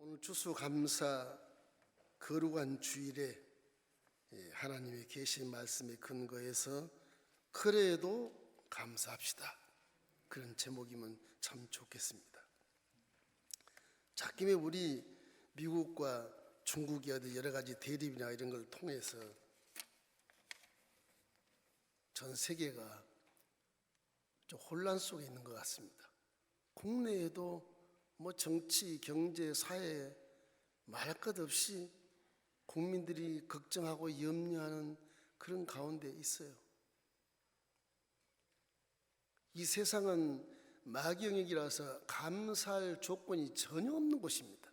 오늘 추수감사 거룩한 주일에 하나님의 계신 말씀에 근거해서 그래도 감사합시다, 그런 제목이면 참 좋겠습니다. 자, 김에 우리 미국과 중국이 어디 여러 가지 대립이나 이런 걸 통해서 전 세계가 좀 혼란 속에 있는 것 같습니다. 국내에도 뭐 정치, 경제, 사회 말할 것 없이 국민들이 걱정하고 염려하는 그런 가운데 있어요. 이 세상은 마귀영역이라서 감사할 조건이 전혀 없는 곳입니다.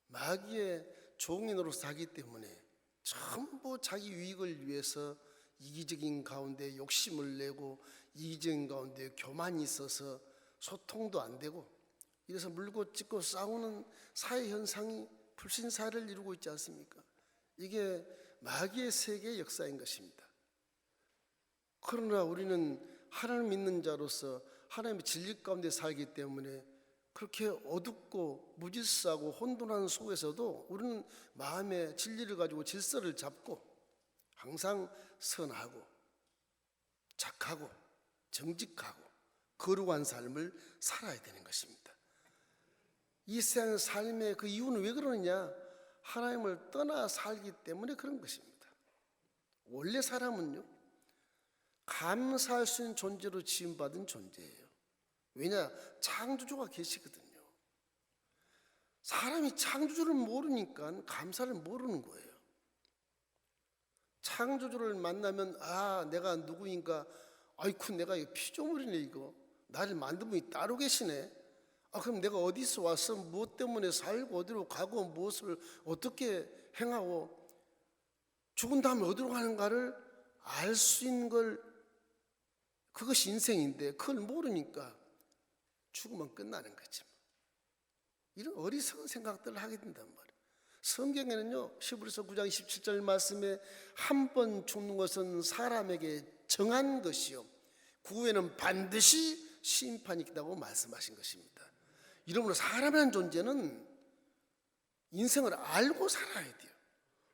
마귀의 종이 노릇 하기 때문에 전부 자기 유익을 위해서 이기적인 가운데 욕심을 내고 이기적인 가운데 교만이 있어서 소통도 안 되고, 이래서 물고 찢고 싸우는 사회 현상이 불신사를 이루고 있지 않습니까? 이게 마귀의 세계의 역사인 것입니다. 그러나 우리는 하나님 믿는 자로서 하나님의 진리 가운데 살기 때문에 그렇게 어둡고 무질서하고 혼돈한 속에서도 우리는 마음의 진리를 가지고 질서를 잡고 항상 선하고 착하고 정직하고 거룩한 삶을 살아야 되는 것입니다. 이 세상 삶의 그 이유는 왜 그러느냐? 하나님을 떠나 살기 때문에 그런 것입니다. 원래 사람은요, 감사할 수 있는 존재로 지음받은 존재예요. 왜냐? 창조주가 계시거든요. 사람이 창조주를 모르니까 감사를 모르는 거예요. 창조주를 만나면 내가 누구인가, 아이쿠 내가 이거 피조물이네, 이거 나를 만든 분이 따로 계시네. 그럼 내가 어디서 와서 무엇 때문에 살고 어디로 가고 무엇을 어떻게 행하고 죽은 다음에 어디로 가는가를 알 수 있는 걸, 그것이 인생인데 그걸 모르니까 죽으면 끝나는 거지. 이런 어리석은 생각들을 하게 된단 말이에요. 성경에는요, 히브리서 9장 27절 말씀에 한 번 죽는 것은 사람에게 정한 것이요 그 후에는 반드시 심판이 있다고 말씀하신 것입니다. 이러므로 사람이라는 존재는 인생을 알고 살아야 돼요.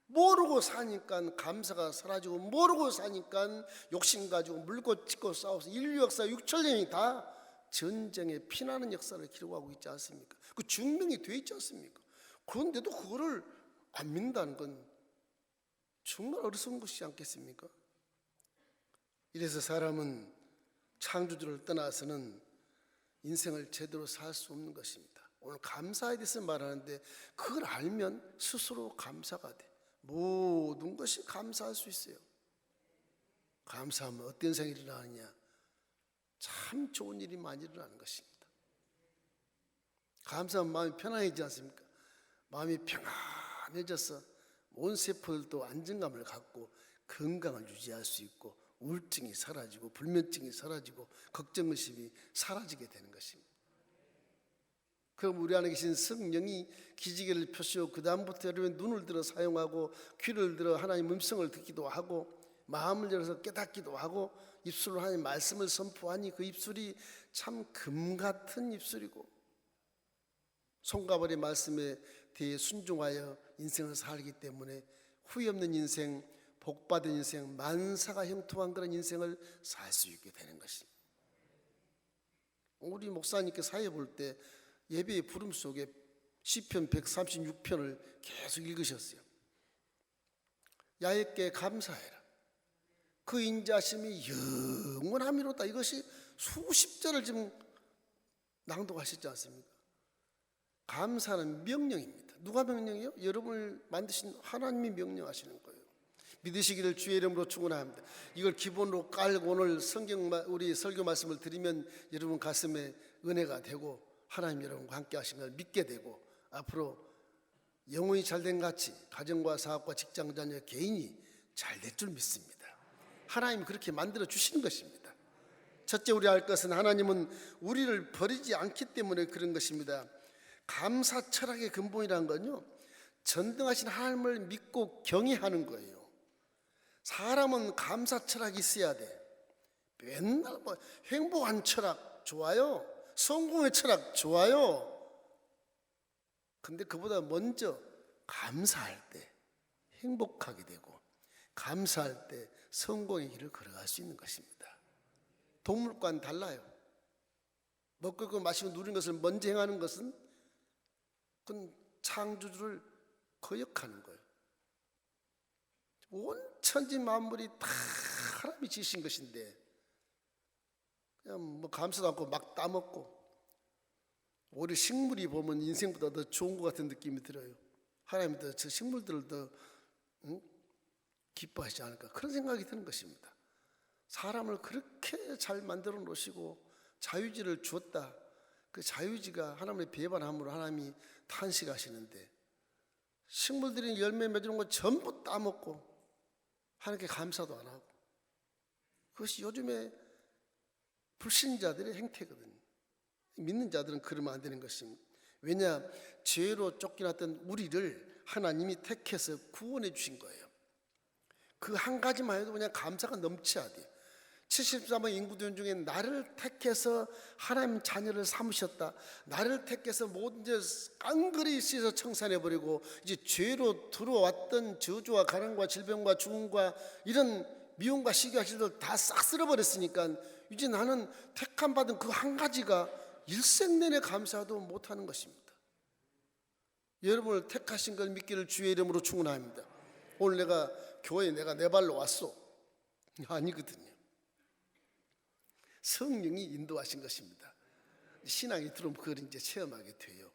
모르고 사니까 감사가 사라지고, 모르고 사니까 욕심 가지고 물고 찢고 싸워서 인류 역사 6천년이 다 전쟁의 피나는 역사를 기록하고 있지 않습니까? 그 증명이 돼 있지 않습니까? 그런데도 그거를 안 믿는다는 건 정말 어리석은 것이지 않겠습니까? 이래서 사람은 창조주를 떠나서는 인생을 제대로 살 수 없는 것입니다. 오늘 감사에 대해서 말하는데 그걸 알면 스스로 감사가 돼. 모든 것이 감사할 수 있어요. 감사하면 어떤 생일이 일어나느냐? 참 좋은 일이 많이 일어나는 것입니다. 감사하면 마음이 편안해지지 않습니까? 마음이 평안해져서 온 세포들도 안정감을 갖고 건강을 유지할 수 있고, 우울증이 사라지고 불면증이 사라지고 걱정의식이 사라지게 되는 것입니다. 그럼 우리 안에 계신 성령이 기지개를 펴시고 그 다음부터 여러분 눈을 들어 사용하고 귀를 들어 하나님 음성을 듣기도 하고 마음을 열어서 깨닫기도 하고 입술로 하나님 말씀을 선포하니 그 입술이 참 금 같은 입술이고, 손가버의 말씀에 대해 순종하여 인생을 살기 때문에 후회 없는 인생, 복받은 인생, 만사가 형통한 그런 인생을 살 수 있게 되는 것입니다. 우리 목사님께 사회 볼 때 예배의 부름 속에 시편 136편을 계속 읽으셨어요. 야훼께 감사해라, 그 인자심이 영원함이로다. 이것이 수십 절을 지금 낭독하셨지 않습니까? 감사는 명령입니다. 누가 명령이요? 여러분을 만드신 하나님이 명령하시는 거예요. 믿으시기를 주의 이름으로 축원합니다. 이걸 기본으로 깔고 오늘 성경 우리 설교 말씀을 드리면 여러분 가슴에 은혜가 되고 하나님 여러분과 함께 하신 걸 믿게 되고, 앞으로 영혼이 잘된 같이 가정과 사업과 직장 자녀 개인이 잘 될 줄 믿습니다. 하나님이 그렇게 만들어 주시는 것입니다. 첫째 우리 알 것은 하나님은 우리를 버리지 않기 때문에 그런 것입니다. 감사 철학의 근본이라는 건요, 전능하신 하나님을 믿고 경외하는 거예요. 사람은 감사 철학이 있어야 돼. 맨날 행복한 철학 좋아요, 성공의 철학 좋아요. 근데 그보다 먼저 감사할 때 행복하게 되고, 감사할 때 성공의 길을 걸어갈 수 있는 것입니다. 동물과는 달라요. 먹고 마시고 누리는 것을 먼저 행하는 것은 그건 창조주를 거역하는 거예요. 온 천지 만물이 다 하나님이 지으신 것인데 그냥 뭐 감사도 않고 막 따먹고, 오히려 식물이 보면 인생보다 더 좋은 것 같은 느낌이 들어요. 하나님이 더 저 식물들을 더 기뻐하시지 않을까, 그런 생각이 드는 것입니다. 사람을 그렇게 잘 만들어 놓으시고 자유지를 주었다. 그 자유지가 하나님의 배반함으로 하나님이 탄식하시는데, 식물들이 열매 맺는 거 전부 따먹고 하나님께 감사도 안 하고, 그것이 요즘에 불신자들의 행태거든요. 믿는 자들은 그러면 안 되는 것입니다. 왜냐, 죄로 쫓겨났던 우리를 하나님이 택해서 구원해 주신 거예요. 그 한 가지만 해도 그냥 감사가 넘쳐야 돼요. 73억 인구들 중에 나를 택해서 하나님 자녀를 삼으셨다. 나를 택해서 모든 죄 깡그리 씻어 청산해버리고, 이제 죄로 들어왔던 저주와 가난과 질병과 죽음과 이런 미움과 시기와 질들 다 싹 쓸어버렸으니까 이제 나는 택함 받은 그 한 가지가 일생 내내 감사도 못하는 것입니다. 여러분을 택하신 걸 믿기를 주의 이름으로 축원합니다. 오늘 내가 교회에 내가 내 발로 왔어? 아니거든요. 성령이 인도하신 것입니다. 신앙이 들어오면 그걸 이제 체험하게 돼요.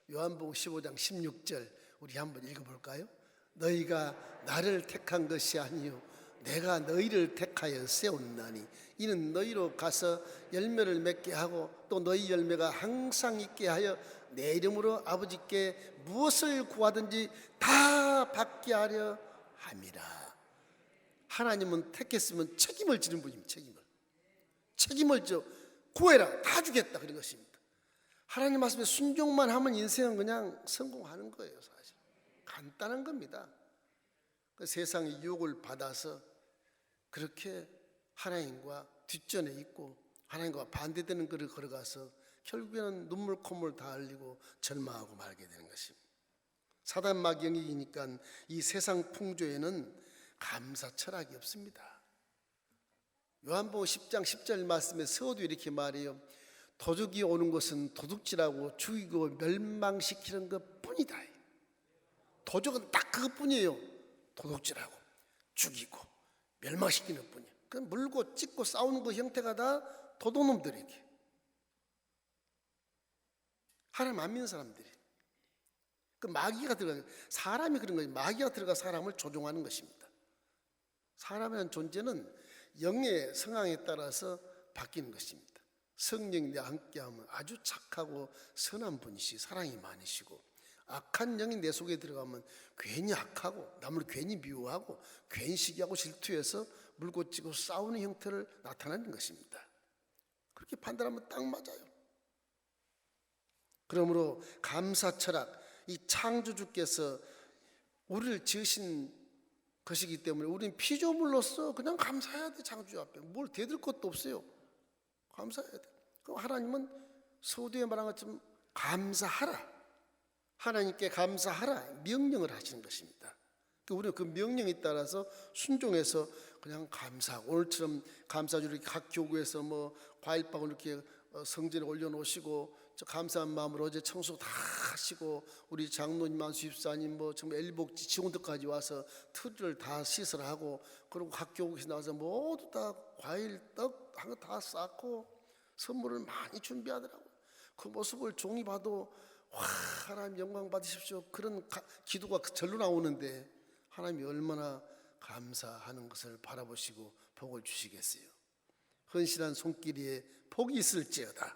요한복음 15장 16절 우리 한번 읽어볼까요? 너희가 나를 택한 것이 아니요 내가 너희를 택하여 세웠나니 이는 너희로 가서 열매를 맺게 하고 또 너희 열매가 항상 있게 하여 내 이름으로 아버지께 무엇을 구하든지 다 받게 하려 함이라. 하나님은 택했으면 책임을 지는 분입니다. 책임을 져 구해라, 다 주겠다, 그런 것입니다. 하나님 말씀에 순종만 하면 인생은 그냥 성공하는 거예요. 사실 간단한 겁니다. 그 세상의 유혹을 받아서 그렇게 하나님과 뒷전에 있고 하나님과 반대되는 길을 걸어가서 결국에는 눈물 콧물 다 흘리고 절망하고 말게 되는 것입니다. 사단 마귀가 이기니까 이 세상 풍조에는 감사 철학이 없습니다. 요한복음 10장 10절 말씀에 서도 이렇게 말해요. 도둑이 오는 것은 도둑질하고 죽이고 멸망시키는 것 뿐이다. 도둑은 딱 그것뿐이에요. 도둑질하고 죽이고 멸망시키는 뿐이에요. 그 물고 찢고 싸우는 그 형태가 다 도둑놈들에게, 하나님 안 믿는 사람들이, 그 마귀가 들어가, 사람이 그런 거예요. 마귀가 들어가 사람을 조종하는 것입니다. 사람이라는 존재는 영의 성향에 따라서 바뀌는 것입니다. 성령이 내 함께하면 아주 착하고 선한 분이시, 사랑이 많으시고, 악한 영이 내 속에 들어가면 괜히 악하고 남을 괜히 미워하고 괜히 시기하고 질투해서 물고 찌고 싸우는 형태를 나타내는 것입니다. 그렇게 판단하면 딱 맞아요. 그러므로 감사 철학, 이 창조주께서 우리를 지으신 것이기 때문에 우리는 피조물로서 그냥 감사해야 돼. 창조주 앞에 뭘 대들 것도 없어요. 감사해야 돼. 그럼 하나님은 서두에 말한 것처럼 감사하라, 하나님께 감사하라 명령을 하시는 것입니다. 우리는 그 명령에 따라서 순종해서 그냥 감사하고, 오늘처럼 감사주를 각 교구에서 뭐 과일빵을 이렇게 성전에 올려놓으시고, 저 감사한 마음으로 어제 청소 다 하시고, 우리 장로님, 안수집사님 뭐 정말 엘복지 직원들까지 와서 틀을 다 시설하고, 그리고 각 교구에서 나와서 모두 다 과일, 떡 한 거 다 쌓고 선물을 많이 준비하더라고요. 그 모습을 종이 봐도 와, 하나님 영광 받으십시오, 그런 기도가 절로 나오는데 하나님이 얼마나 감사하는 것을 바라보시고 복을 주시겠어요. 헌신한 손길에 복이 있을지어다.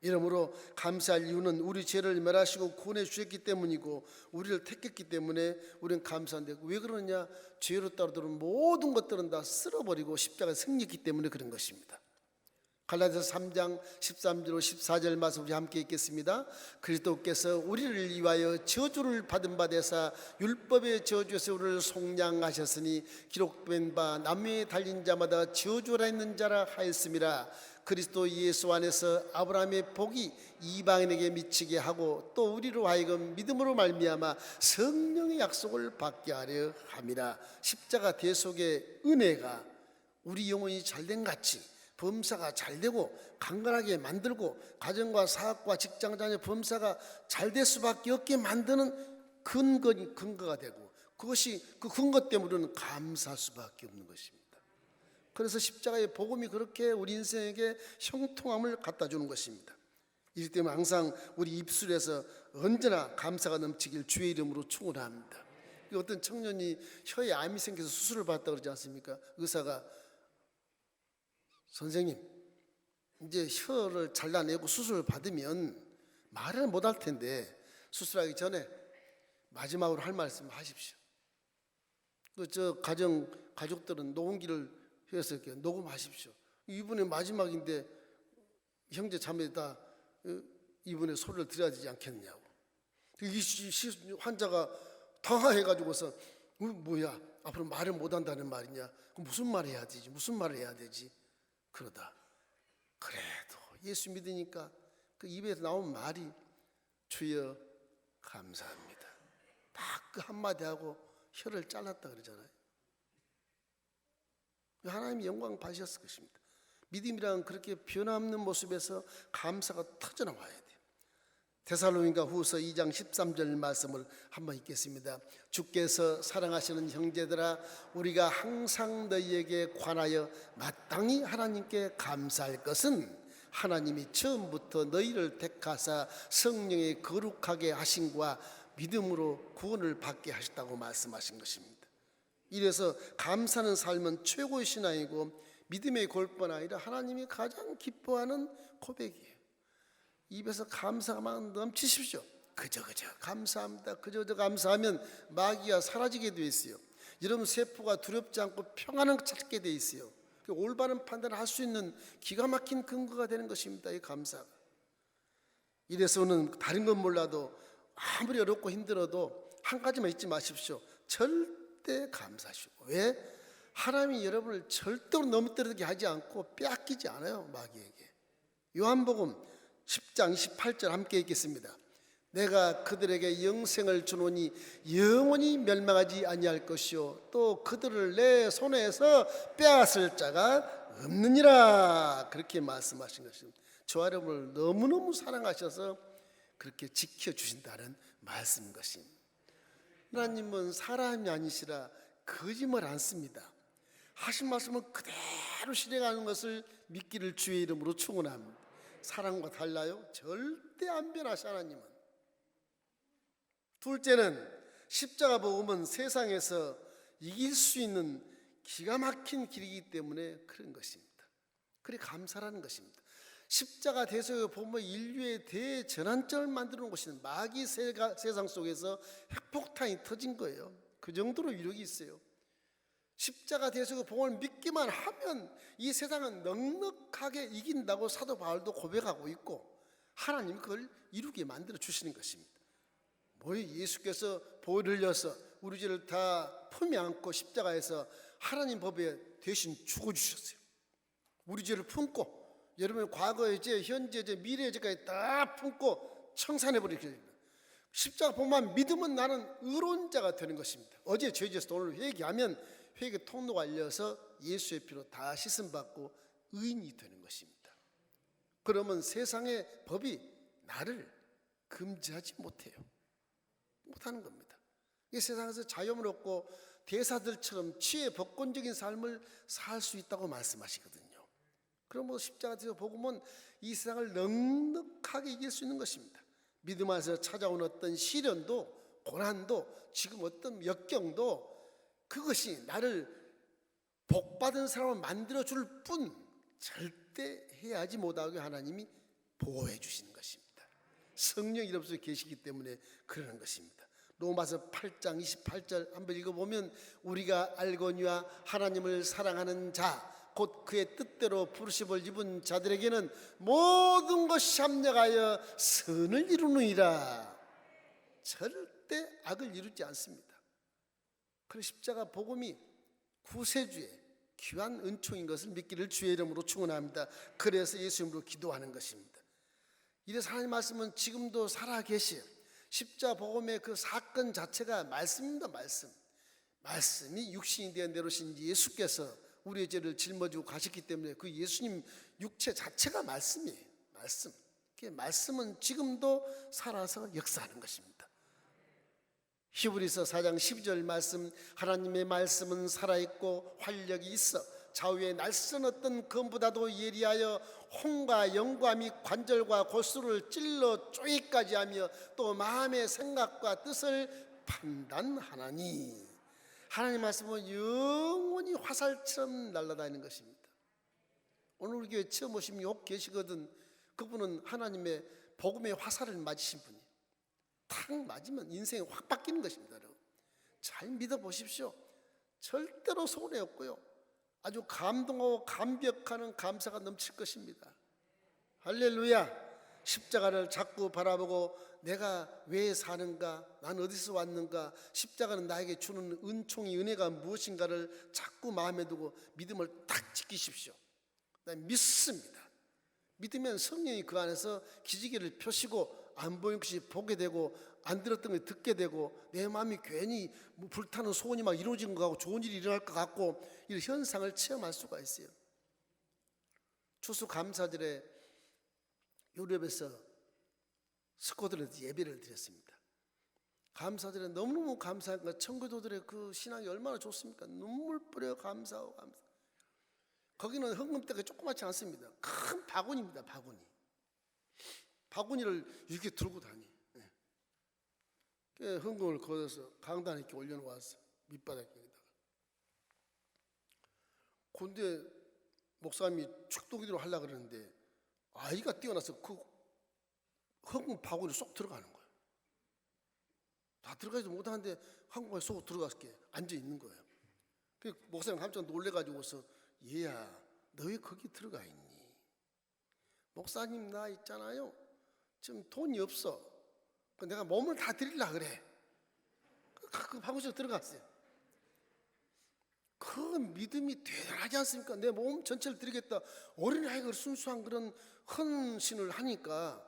이러므로 감사할 이유는 우리 죄를 멸하시고 구원해 주셨기 때문이고, 우리를 택했기 때문에 우리는 감사한데, 왜 그러냐? 죄로 따르던 모든 것들은 다 쓸어버리고 십자가에 승리했기 때문에 그런 것입니다. 갈라디아서 3장 13절 14절 말씀 우리 함께 읽겠습니다. 그리스도께서 우리를 위하여 저주를 받은 바 되사 율법의 저주에서 우리를 속량하셨으니 기록된 바 나무에 달린 자마다 저주라 있는 자라 하였음이라. 그리스도 예수 안에서 아브라함의 복이 이방인에게 미치게 하고 또 우리로 하여금 믿음으로 말미암아 성령의 약속을 받게 하려 함이라. 십자가 대속의 은혜가 우리 영혼이 잘된 같이 범사가 잘되고 강건하게 만들고 가정과 사업과 직장자녀 범사가 잘될 수밖에 없게 만드는 근거가 되고, 그것이 그 근거 때문에 우리는 감사할 수밖에 없는 것입니다. 그래서 십자가의 복음이 그렇게 우리 인생에게 형통함을 갖다 주는 것입니다. 이렇기 때문에 항상 우리 입술에서 언제나 감사가 넘치길 주의 이름으로 축원합니다. 어떤 청년이 혀에 암이 생겨서 수술을 받았다고 그러지 않습니까? 의사가 선생님, 이제 혀를 잘라내고 수술을 받으면 말을 못할 텐데 수술하기 전에 마지막으로 할 말씀 하십시오. 가족들은 녹음기를 해서 이렇게 녹음하십시오. 이분의 마지막인데 형제 자매 다 이분의 소리를 들어야 되지 않겠냐고. 이 환자가 당황해가지고서 뭐야, 앞으로 말을 못한다는 말이냐, 그럼 무슨 말을 해야 되지, 무슨 말을 해야 되지, 그러다 그래도 예수 믿으니까 그 입에서 나온 말이 주여 감사합니다, 딱 그 한마디 하고 혀를 잘랐다 그러잖아요. 하나님이 영광 받으셨을 것입니다. 믿음이란 그렇게 변함없는 모습에서 감사가 터져나와야 돼요. 데살로니가 후서 2장 13절 말씀을 한번 읽겠습니다. 주께서 사랑하시는 형제들아, 우리가 항상 너희에게 관하여 마땅히 하나님께 감사할 것은 하나님이 처음부터 너희를 택하사 성령의 거룩하게 하심과 믿음으로 구원을 받게 하셨다고 말씀하신 것입니다. 이래서 감사하는 삶은 최고의 신앙이고 믿음의 골뿐 아니라 하나님이 가장 기뻐하는 고백이에요. 입에서 감사가 막 넘치십시오. 그저 감사합니다. 그저 감사하면 마귀가 사라지게 되어 있어요. 여러분 세포가 두렵지 않고 평안을 찾게 되어 있어요. 올바른 판단을 할 수 있는 기가 막힌 근거가 되는 것입니다, 이 감사가. 이래서는 다른 건 몰라도 아무리 어렵고 힘들어도 한 가지만 잊지 마십시오. 절대 감사하시고. 왜? 하나님이 여러분을 절대로 넘어뜨리게 하지 않고 빼앗기지 않아요, 마귀에게. 요한복음 10장 28절 함께 읽겠습니다. 내가 그들에게 영생을 주노니 영원히 멸망하지 아니할 것이요 또 그들을 내 손에서 빼앗을 자가 없느니라. 그렇게 말씀하신 것입니다. 저 여러분을 너무너무 사랑하셔서 그렇게 지켜주신다는 말씀인 것입니다. 하나님은 사람이 아니시라 거짓말 안 씁니다. 하신 말씀은 그대로 실행하는 것을 믿기를 주의 이름으로 축원합니다. 사람과 달라요? 절대 안 변하시 하나님은. 둘째는 십자가 복음은 세상에서 이길 수 있는 기가 막힌 길이기 때문에 그런 것입니다. 그래 감사라는 것입니다. 십자가 대속의 복음은 인류의 대전환점을 만들어 놓은 것입니다. 마귀 세상 속에서 핵폭탄이 터진 거예요. 그 정도로 위력이 있어요. 십자가 대속의 복음을 믿기만 하면 이 세상은 넉넉하게 이긴다고 사도 바울도 고백하고 있고 하나님이 그걸 이루게 만들어 주시는 것입니다. 뭐예요? 예수께서 보혈을 흘려서 우리 죄를 다 품에 안고 십자가에서 하나님 법에 대신 죽어주셨어요. 우리 죄를 품고 여러분의 과거의 죄, 현재 죄, 미래의 죄까지 다 품고 청산해버리겠습니다. 십자가 복음만 믿으면 나는 의로운 자가 되는 것입니다. 어제 죄지어서 오늘 회개하면 회개 통로가 열려서 예수의 피로 다 씻음받고 의인이 되는 것입니다. 그러면 세상의 법이 나를 금지하지 못하는 겁니다. 이 세상에서 자유를 얻고 대사들처럼 치의 복권적인 삶을 살 수 있다고 말씀하시거든요. 그러므로 십자가 대속 복음은 이 세상을 넉넉하게 이길 수 있는 것입니다. 믿음 안에서 찾아온 어떤 시련도 고난도 지금 어떤 역경도 그것이 나를 복받은 사람을 만들어줄 뿐 절대 해하지 못하게 하나님이 보호해 주시는 것입니다. 성령이 여러분 속에 계시기 때문에 그러는 것입니다. 로마서 8장 28절 한번 읽어보면 우리가 알거니와 하나님을 사랑하는 자 곧 그의 뜻대로 부르심을 입은 자들에게는 모든 것이 합력하여 선을 이루느니라. 절대 악을 이루지 않습니다. 그래서 십자가 복음이 구세주의 귀한 은총인 것을 믿기를 주의 이름으로 축원합니다. 그래서 예수 이름으로 기도하는 것입니다. 이래서 하나님 말씀은 지금도 살아계시 십자 복음의 그 사건 자체가 말씀입니다. 말씀이 육신이 되어 내려오신 예수께서 우리의 죄를 짊어지고 가셨기 때문에 그 예수님 육체 자체가 말씀이에요. 말씀은 지금도 살아서 역사하는 것입니다. 히브리서 4장 12절 말씀, 하나님의 말씀은 살아있고 활력이 있어 좌우의 날선 어떤 검보다도 예리하여 혼과 영과 및 관절과 골수를 찔러 쪼개기까지 하며 또 마음의 생각과 뜻을 판단하나니. 하나님 말씀은 영원히 화살처럼 날아다니는 것입니다. 오늘 우리 교회 처음 오신 분 계시거든. 그분은 하나님의 복음의 화살을 맞으신 분이에요. 탁 맞으면 인생이 확 바뀌는 것입니다. 여러분. 잘 믿어보십시오. 절대로 손해 없고요, 아주 감동하고 감격하는 감사가 넘칠 것입니다. 할렐루야. 십자가를 자꾸 바라보고 내가 왜 사는가, 난 어디서 왔는가, 십자가는 나에게 주는 은총이 은혜가 무엇인가를 자꾸 마음에 두고 믿음을 딱 지키십시오. 난 믿습니다. 믿으면 성령이 그 안에서 기지개를 펴시고 안 보이는 것이 보게 되고 안 들었던 것이 듣게 되고 내 마음이 괜히 불타는 소원이 막 이루어진 것 같고 좋은 일이 일어날 것 같고 이런 현상을 체험할 수가 있어요. 추수감사절에 유럽에서 스코틀랜드 예배를 드렸습니다. 감사절에 너무너무 감사하니까 청교도들의 그 신앙이 얼마나 좋습니까? 눈물 뿌려 감사하고 감사. 거기는 헌금대가 조그맣지 않습니다. 큰 바구니입니다. 바구니를 이렇게 들고 다니. 헌금을 걷어서 강단에 이렇게 올려놓았어. 밑바닥에다가. 근데 목사님이 축도기도를 하려고 그러는데 아이가 뛰어나서 그 헌금 바구니에 쏙 들어가는 거예요. 다 들어가지도 못하는데 한국에 쏙 들어가서 앉아 있는 거예요. 그 목사님 깜짝 놀래가지고서 얘야, 너 왜 거기 들어가 있니? 목사님 나 있잖아요, 지금 돈이 없어. 내가 몸을 다 드리려고 그래. 그 바구니에 들어갔어요. 그 믿음이 대단하지 않습니까? 내 몸 전체를 드리겠다. 어린아이가 순수한 그런 헌신을 하니까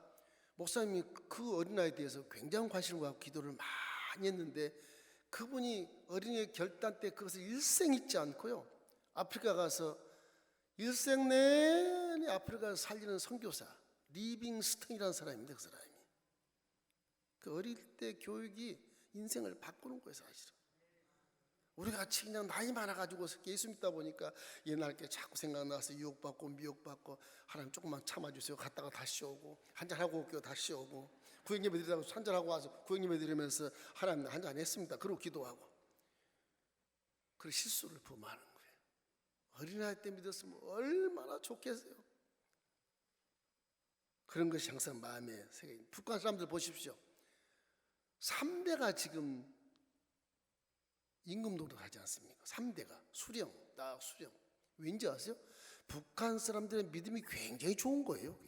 목사님이 그 어린아이에 대해서 굉장한 관심을 갖고 기도를 많이 했는데 그분이 어린이 결단 때 그것을 일생 잊지 않고요, 아프리카 가서 일생 내내 아프리카를 살리는 선교사 리빙스턴이라는 사람입니다. 그 사람이 그 어릴 때 교육이 인생을 바꾸는 거예요. 사실은 우리 같이 그냥 나이 많아가지고 예수 믿다 보니까 옛날 게 자꾸 생각나서 유혹받고 미혹받고 하나님 조금만 참아주세요. 갔다가 다시 오고 한잔하고 올게요. 다시 오고 구역예배 드리다가 한잔하고 와서 구역예배 드리면서 하나님 한잔 했습니다. 그러고 기도하고 그 실수를 범하는 거예요. 어린아이 때 믿었으면 얼마나 좋겠어요. 그런 것이 항상 마음에 새겨있는 북한 사람들 보십시오. 3대가 지금 임금노릇 하지 않습니까? 3대가 수령, 딱 수령. 왠지 아세요? 북한 사람들의 믿음이 굉장히 좋은 거예요.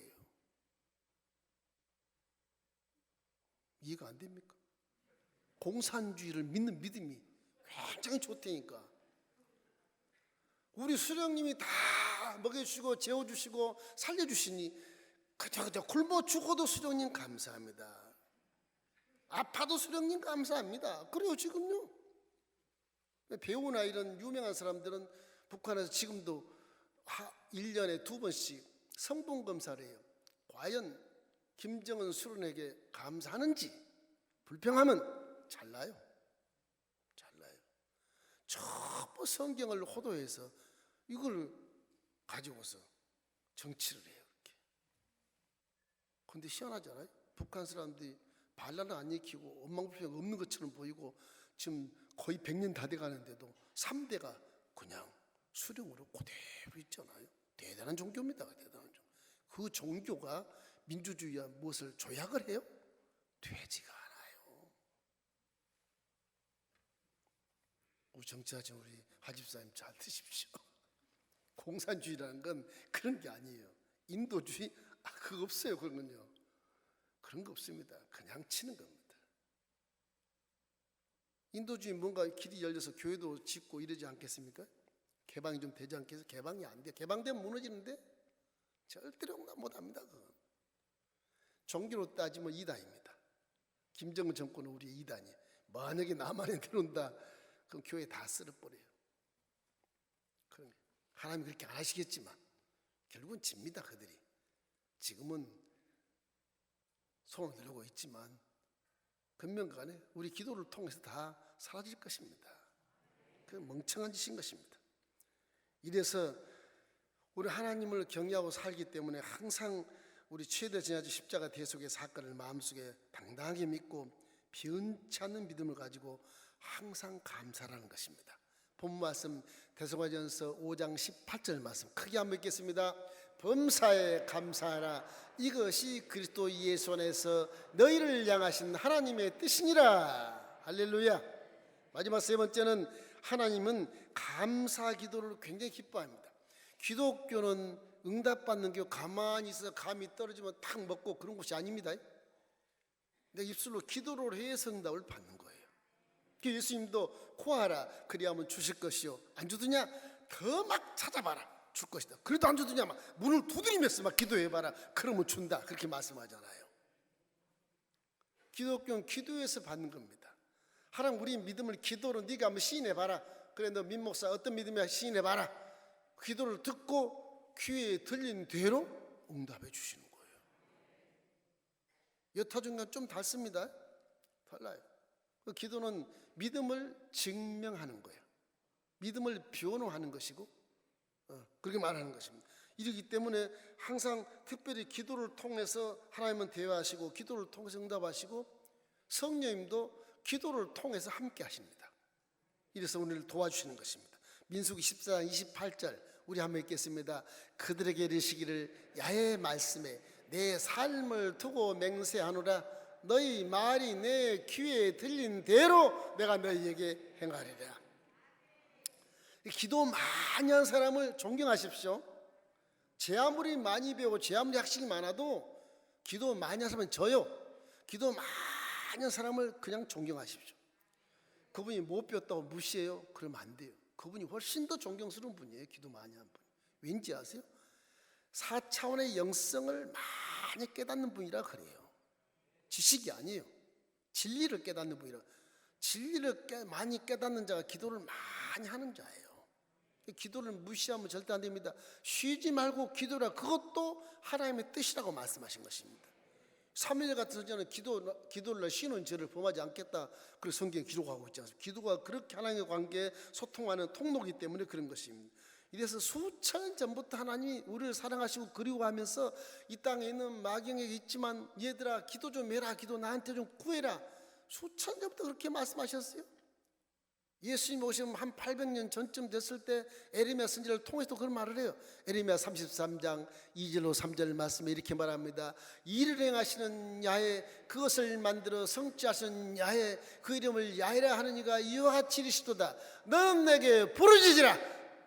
이해가 안 됩니까? 공산주의를 믿는 믿음이 굉장히 좋다니까. 우리 수령님이 다 먹여주시고 재워주시고 살려주시니 그저 굶어 죽어도 수령님 감사합니다. 아파도 수령님 감사합니다. 그래요 지금요. 배우나 이런 유명한 사람들은 북한에서 지금도 1년에 2번씩 성분검사를 해요. 과연 김정은 수령에게 감사하는지. 불평하면 잘라요. 전부 성경을 호도해서 이걸 가지고서 정치를 해요. 이렇게. 그런데 희한하잖아요. 북한 사람들이 반란을 안 일으키고 원망불평이 없는 것처럼 보이고 지금 거의 100년 다 돼가는데도 3대가 그냥 수령으로 그대로 있잖아요. 대단한 종교입니다. 대단한 종교. 그 종교가 민주주의와 무엇을 조약을 해요? 되지가 않아요. 우리 정치하신 우리 하집사님 잘 드십시오. 공산주의라는 건 그런 게 아니에요. 인도주의? 그거 없어요. 그런 건요. 그런 거 없습니다. 그냥 치는 겁니다. 인도주의 뭔가 길이 열려서 교회도 짓고 이러지 않겠습니까? 개방이 좀 되지 않겠어요? 개방이 안 돼. 개방되면 무너지는데 절대로 용납 못합니다. 그건. 종교로 따지면 이단입니다. 김정은 정권은 우리의 이단이에요. 만약에 남한에 들어온다, 그럼 교회 다 쓸어버려요. 그럼 하나님이 그렇게 안 하시겠지만 결국은 집니다. 그들이 지금은 손을 들고 있지만 금명간에 우리 기도를 통해서 다 사라질 것입니다. 그 멍청한 짓인 것입니다. 이래서 우리 하나님을 경외하고 살기 때문에 항상 우리 최대 전야주 십자가 대속의 사건을 마음속에 당당하게 믿고 변치 않는 믿음을 가지고 항상 감사하는 것입니다. 본 말씀 데살로니가전서 5장 18절 말씀 크게 한번 읽겠습니다. 범사에 감사하라. 이것이 그리스도 예수 안에서 너희를 향하신 하나님의 뜻이니라. 할렐루야. 마지막 세 번째는 하나님은 감사 기도를 굉장히 기뻐합니다. 기독교는 응답받는 게 가만히 있어 감이 떨어지면 탁 먹고 그런 것이 아닙니다. 내 입술로 기도를 해서 응답을 받는 거예요. 예수님도 구하라 그리하면 주실 것이요 안 주더냐 더 막 찾아봐라 줄 것이다. 그래도 안 주더냐 막 문을 두드리면서 막 기도해봐라 그러면 준다 그렇게 말씀하잖아요. 기독교는 기도해서 받는 겁니다. 하나님 우리 믿음을 기도로 네가 한번 시인해봐라. 그래 너 민목사 어떤 믿음이야 시인해봐라. 기도를 듣고 귀에 들린 대로 응답해 주시는 거예요. 여타중간 좀 다릅니다. 달라요. 그 기도는 믿음을 증명하는 거예요. 믿음을 변호하는 것이고 그렇게 말하는 것입니다. 이러기 때문에 항상 특별히 기도를 통해서 하나님은 대화하시고 기도를 통해서 응답하시고 성령님도 기도를 통해서 함께 하십니다. 이래서 오늘 도와주시는 것입니다. 민수기 14장 28절 우리 한번 읽겠습니다. 그들에게 이르시기를 야훼의 말씀에 내 삶을 두고 맹세하노라. 너희 말이 내 귀에 들린 대로 내가 너희에게 행하리라. 기도 많이 한 사람을 존경하십시오. 제 아무리 많이 배우고 제 아무리 학식이 많아도 기도 많이 한 사람은 저요. 기도 많이 한 사람을 그냥 존경하십시오. 그분이 못 배웠다고 무시해요? 그러면 안 돼요. 그분이 훨씬 더 존경스러운 분이에요. 기도 많이 한 분. 왠지 아세요? 4차원의 영성을 많이 깨닫는 분이라 그래요. 지식이 아니에요. 진리를 깨닫는 분이라. 진리를 많이 깨닫는 자가 기도를 많이 하는 자예요. 기도를 무시하면 절대 안 됩니다. 쉬지 말고 기도라. 그것도 하나님의 뜻이라고 말씀하신 것입니다. 3일 같은 선지자는 기도를 쉬는 죄를 범하지 않겠다. 그래서 성경에 기록하고 있지 않습니까? 기도가 그렇게 하나님의 관계에 소통하는 통로이기 때문에 그런 것입니다. 이래서 수천 년 전부터 하나님이 우리를 사랑하시고 그리워하면서 이 땅에 있는 마경에게 있지만 얘들아 기도 좀 해라. 기도 나한테 좀 구해라. 수천 년 전부터 그렇게 말씀하셨어요. 예수님 오시면 한 800년 전쯤 됐을 때 에레미야 선지자를 통해서 그런 말을 해요. 에레미야 33장 2절로 3절 말씀에 이렇게 말합니다. 이를 행하시는 야훼 그것을 만들어 성취하시는 야훼 그 이름을 야훼라 하는 이가 이와 같이 이르시도다. 너는 내게 부르짖으라.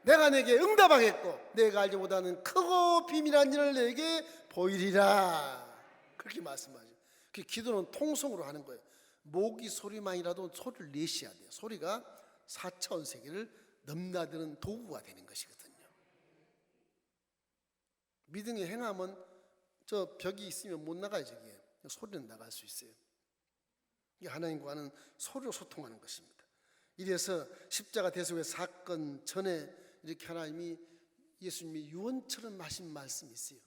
내가 내게 응답하겠고 내가 알지 못하는 크고 비밀한 일을 내게 보이리라. 그렇게 말씀하죠. 그 기도는 통성으로 하는 거예요. 모기 소리만이라도 소리를 내셔야 돼요. 소리가 4차원 세계를 넘나드는 도구가 되는 것이거든요. 믿음의 행함은 저 벽이 있으면 못 나가요. 저기에 소리는 나갈 수 있어요. 이게 하나님과는 소리로 소통하는 것입니다. 이래서 십자가 대속의 사건 전에 이렇게 하나님이 예수님이 유언처럼 하신 말씀이 있어요.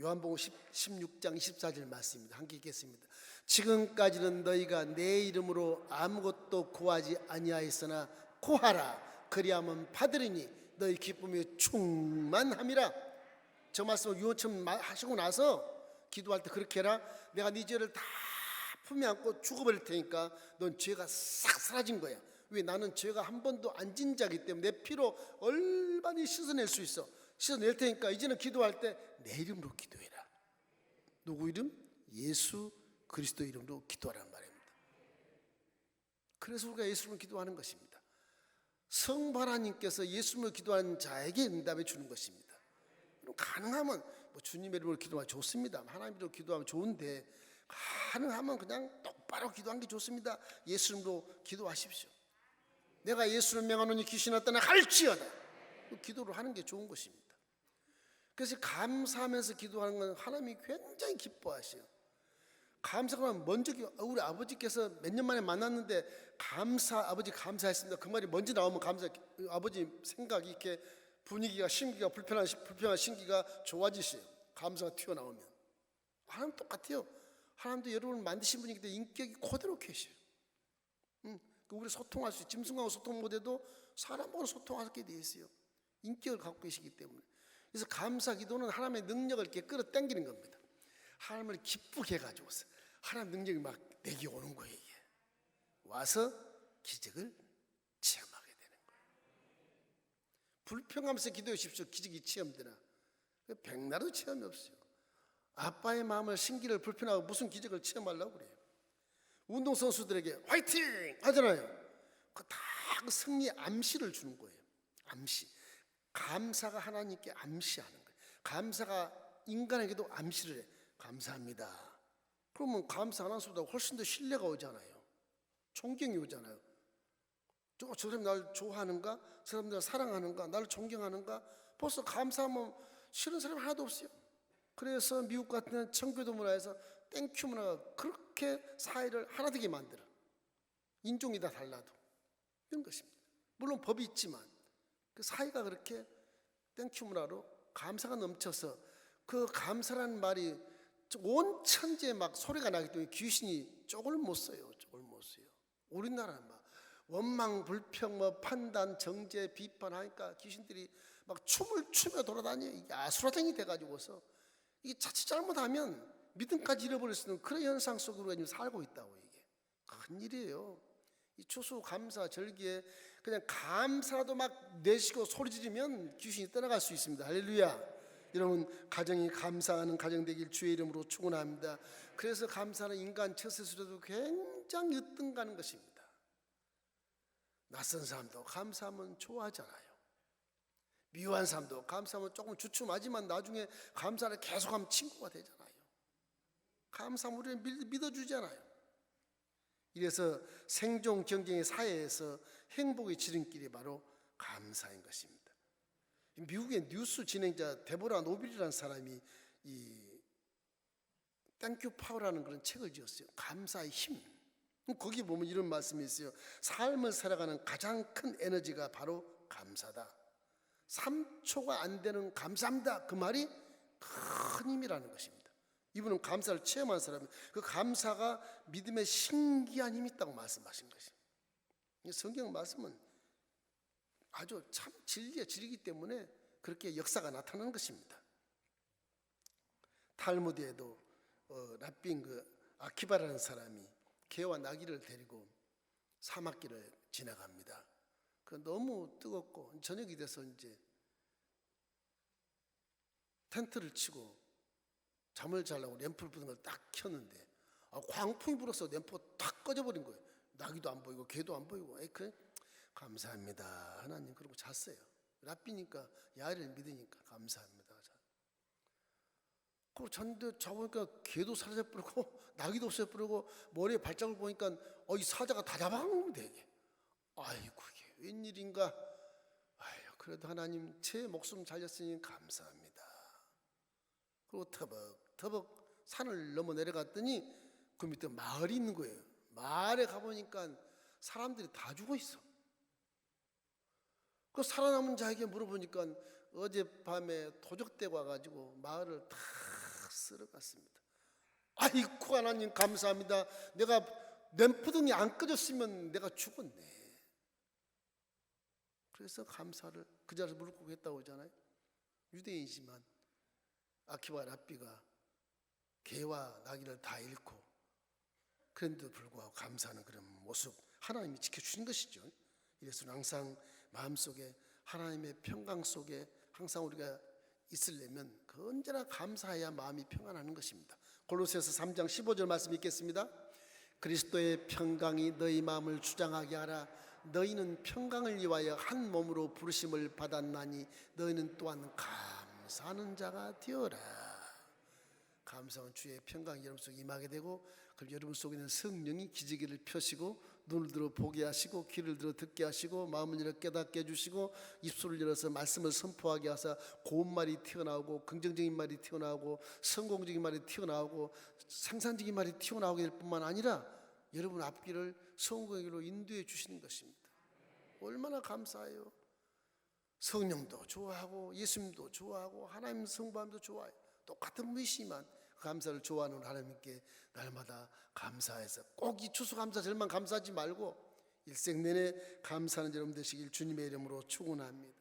요한복음 16장 24절 말씀입니다. 함께 읽겠습니다. 지금까지는 너희가 내 이름으로 아무것도 구하지 아니하였으나 구하라 그리하면 받으리니 너희 기쁨이 충만함이라. 저 말씀을 유언처럼 하시고 나서 기도할 때 그렇게 해라. 내가 네 죄를 다 품에 안고 죽어버릴 테니까 넌 죄가 싹 사라진 거야. 왜? 나는 죄가 한 번도 안 진 자이기 때문에 내 피로 얼마나 씻어낼 수 있어. 씻어낼 테니까 이제는 기도할 때 내 이름으로 기도해라. 누구 이름? 예수 그리스도 이름으로 기도하라는 말입니다. 그래서 우리가 예수님을 기도하는 것입니다. 성부 하나님께서 예수님을 기도하는 자에게 응답해 주는 것입니다. 가능하면 뭐 주님의 이름으로 기도하면 좋습니다. 하나님 이름으로 기도하면 좋은데 가능하면 그냥 똑바로 기도하는 게 좋습니다. 예수 이름으로 기도하십시오. 내가 예수를 명하노니 귀신을 떠나 갈지어다. 그 기도를 하는 게 좋은 것입니다. 그래서 감사하면서 기도하는 건 하나님이 굉장히 기뻐하셔요. 감사가 먼저 우리 아버지께서 몇 년 만에 만났는데 아버지 감사했습니다. 그 말이 먼저 나오면 아버지 생각이 이렇게 분위기가 심기가 불편한 심기가 좋아지셔요. 감사가 튀어나오면. 하나님 똑같아요. 하나님도 여러분을 만드신 분이기 때문에 인격이 그대로 계셔요. 우리 소통할 수 짐승하고 소통 못해도 사람하고 소통하게 돼 있어요. 인격을 갖고 계시기 때문에. 그래서 감사 기도는 하나님의 능력을 이렇게 끌어당기는 겁니다. 하나님을 기쁘게 해가지고서 하나님 능력이 막 내게 오는 거예요. 이게 와서 기적을 체험하게 되는 거예요. 불평하면서 기도해 주십시오. 기적이 체험되나? 백날도 체험이 없어요. 아빠의 마음을 신기를 불편하고 무슨 기적을 체험하려고 그래요. 운동선수들에게 화이팅 하잖아요. 다 그 승리 암시를 주는 거예요. 암시. 감사가 하나님께 암시하는 거예요. 감사가 인간에게도 암시를 해. 감사합니다. 그러면 감사 안 하는 수보다 훨씬 더 신뢰가 오잖아요. 존경이 오잖아요. 저 사람이 날 좋아하는가? 저 사람이 날 사랑하는가? 나를 존경하는가? 벌써 감사하면 싫은 사람이 하나도 없어요. 그래서 미국 같은 청교도 문화에서 땡큐 문화가 그렇게 사회를 하나 되게 만들어. 인종이 다 달라도 이런 것입니다. 물론 법이 있지만 그 사회가 그렇게 땡큐 문화로 감사가 넘쳐서 그 감사라는 말이 온 천지에 막 소리가 나기 때문에 귀신이 쪽을 못 써요. 쪽을 못 써요. 우리나라는 막 원망, 불평, 판단, 정죄, 비판하니까 귀신들이 막 춤을 추며 돌아다녀요. 이게 아수라장이 돼가지고서 이게 자칫 잘못하면 믿음까지 잃어버릴 수 있는 그런 현상 속으로 지금 살고 있다고. 이게 큰일이에요. 이 추수감사 절기에 그냥 감사도 막 내쉬고 소리 지르면 귀신이 떠나갈 수 있습니다. 할렐루야. 여러분 가정이 감사하는 가정 되길 주의 이름으로 축원합니다. 그래서 감사는 인간 처세술에도 굉장히 으뜸가는 것입니다. 낯선 사람도 감사하면 좋아하잖아요. 미워한 사람도 감사하면 조금 주춤하지만 나중에 감사를 계속하면 친구가 되잖아요. 감사하면 우리를 믿어주잖아요. 이래서 생존 경쟁의 사회에서 행복의 지름길이 바로 감사인 것입니다. 미국의 뉴스 진행자 데보라 노빌이라는 사람이 이 땡큐 파워라는 그런 책을 지었어요. 감사의 힘. 거기 보면 이런 말씀이 있어요. 삶을 살아가는 가장 큰 에너지가 바로 감사다. 3초가 안 되는 감사합니다. 그 말이 큰 힘이라는 것입니다. 이분은 감사를 체험한 사람이에요. 그 감사가 믿음의 신기한 힘이 있다고 말씀하신 것입니다. 성경 말씀은 아주 참 진리이기 때문에 그렇게 역사가 나타나는 것입니다. 탈무드에도 랍빈 아키바라는 사람이 개와 나귀를 데리고 사막길을 지나갑니다. 그 너무 뜨겁고 저녁이 돼서 이제 텐트를 치고 잠을 자려고 램프를 부는 걸 딱 켰는데 광풍이 불어서 램프가 탁 꺼져버린 거예요. 나귀도 안 보이고 개도 안 보이고. 그래 감사합니다 하나님 그러고 잤어요. 랍비니까 야훼를 믿으니까 감사합니다. 그리고 잤는데 자보니까 개도 사라져버리고 나귀도 없어져버리고 머리에 발자국을 보니까 이 사자가 다 잡아먹으면 되게. 아이고 이게 웬일인가. 아유 그래도 하나님 제 목숨 살렸으니 감사합니다. 그리고 터벅터벅 산을 넘어 내려갔더니 그 밑에 마을이 있는 거예요. 마을에 가보니까 사람들이 다 죽어 있어. 그 살아남은 자에게 물어보니까 어젯밤에 도적대가 와가지고 마을을 다 쓸어갔습니다. 아이고 하나님 감사합니다. 내가 램프등이 안 꺼졌으면 내가 죽었네. 그래서 감사를 그 자리에서 무릎 꿇고 했다고 하잖아요. 유대인이지만 아키바 랍비가 개와 나귀를 다 잃고 그런데도 불구하고 감사하는 그런 모습 하나님이 지켜주신 것이죠. 이래서 항상 마음속에 하나님의 평강 속에 항상 우리가 있으려면 언제나 감사해야 마음이 평안하는 것입니다. 골로새서 3장 15절 말씀 읽겠습니다. 그리스도의 평강이 너희 마음을 주장하게 하라. 너희는 평강을 위하여 한 몸으로 부르심을 받았나니 너희는 또한 감사하는 자가 되어라. 감사는 주의 평강이 여러분 속에 임하게 되고 그럼 여러분 속에 있는 성령이 기지개를 펴시고 눈을 들어 보게 하시고 귀를 들어 듣게 하시고 마음을 열어 깨닫게 해주시고 입술을 열어서 말씀을 선포하게 하사 고운 말이 튀어나오고 긍정적인 말이 튀어나오고 성공적인 말이 튀어나오고 생산적인 말이 튀어나오게 될 뿐만 아니라 여러분 앞길을 성공의 길로 인도해 주시는 것입니다. 얼마나 감사해요. 성령도 좋아하고 예수님도 좋아하고 하나님 성부함도 좋아해요. 똑같은 분이시지만 감사를 좋아하는 하나님께 날마다 감사해서 꼭 이 추수감사절만 감사하지 말고 일생 내내 감사하는 여러분 되시길 주님의 이름으로 축원합니다.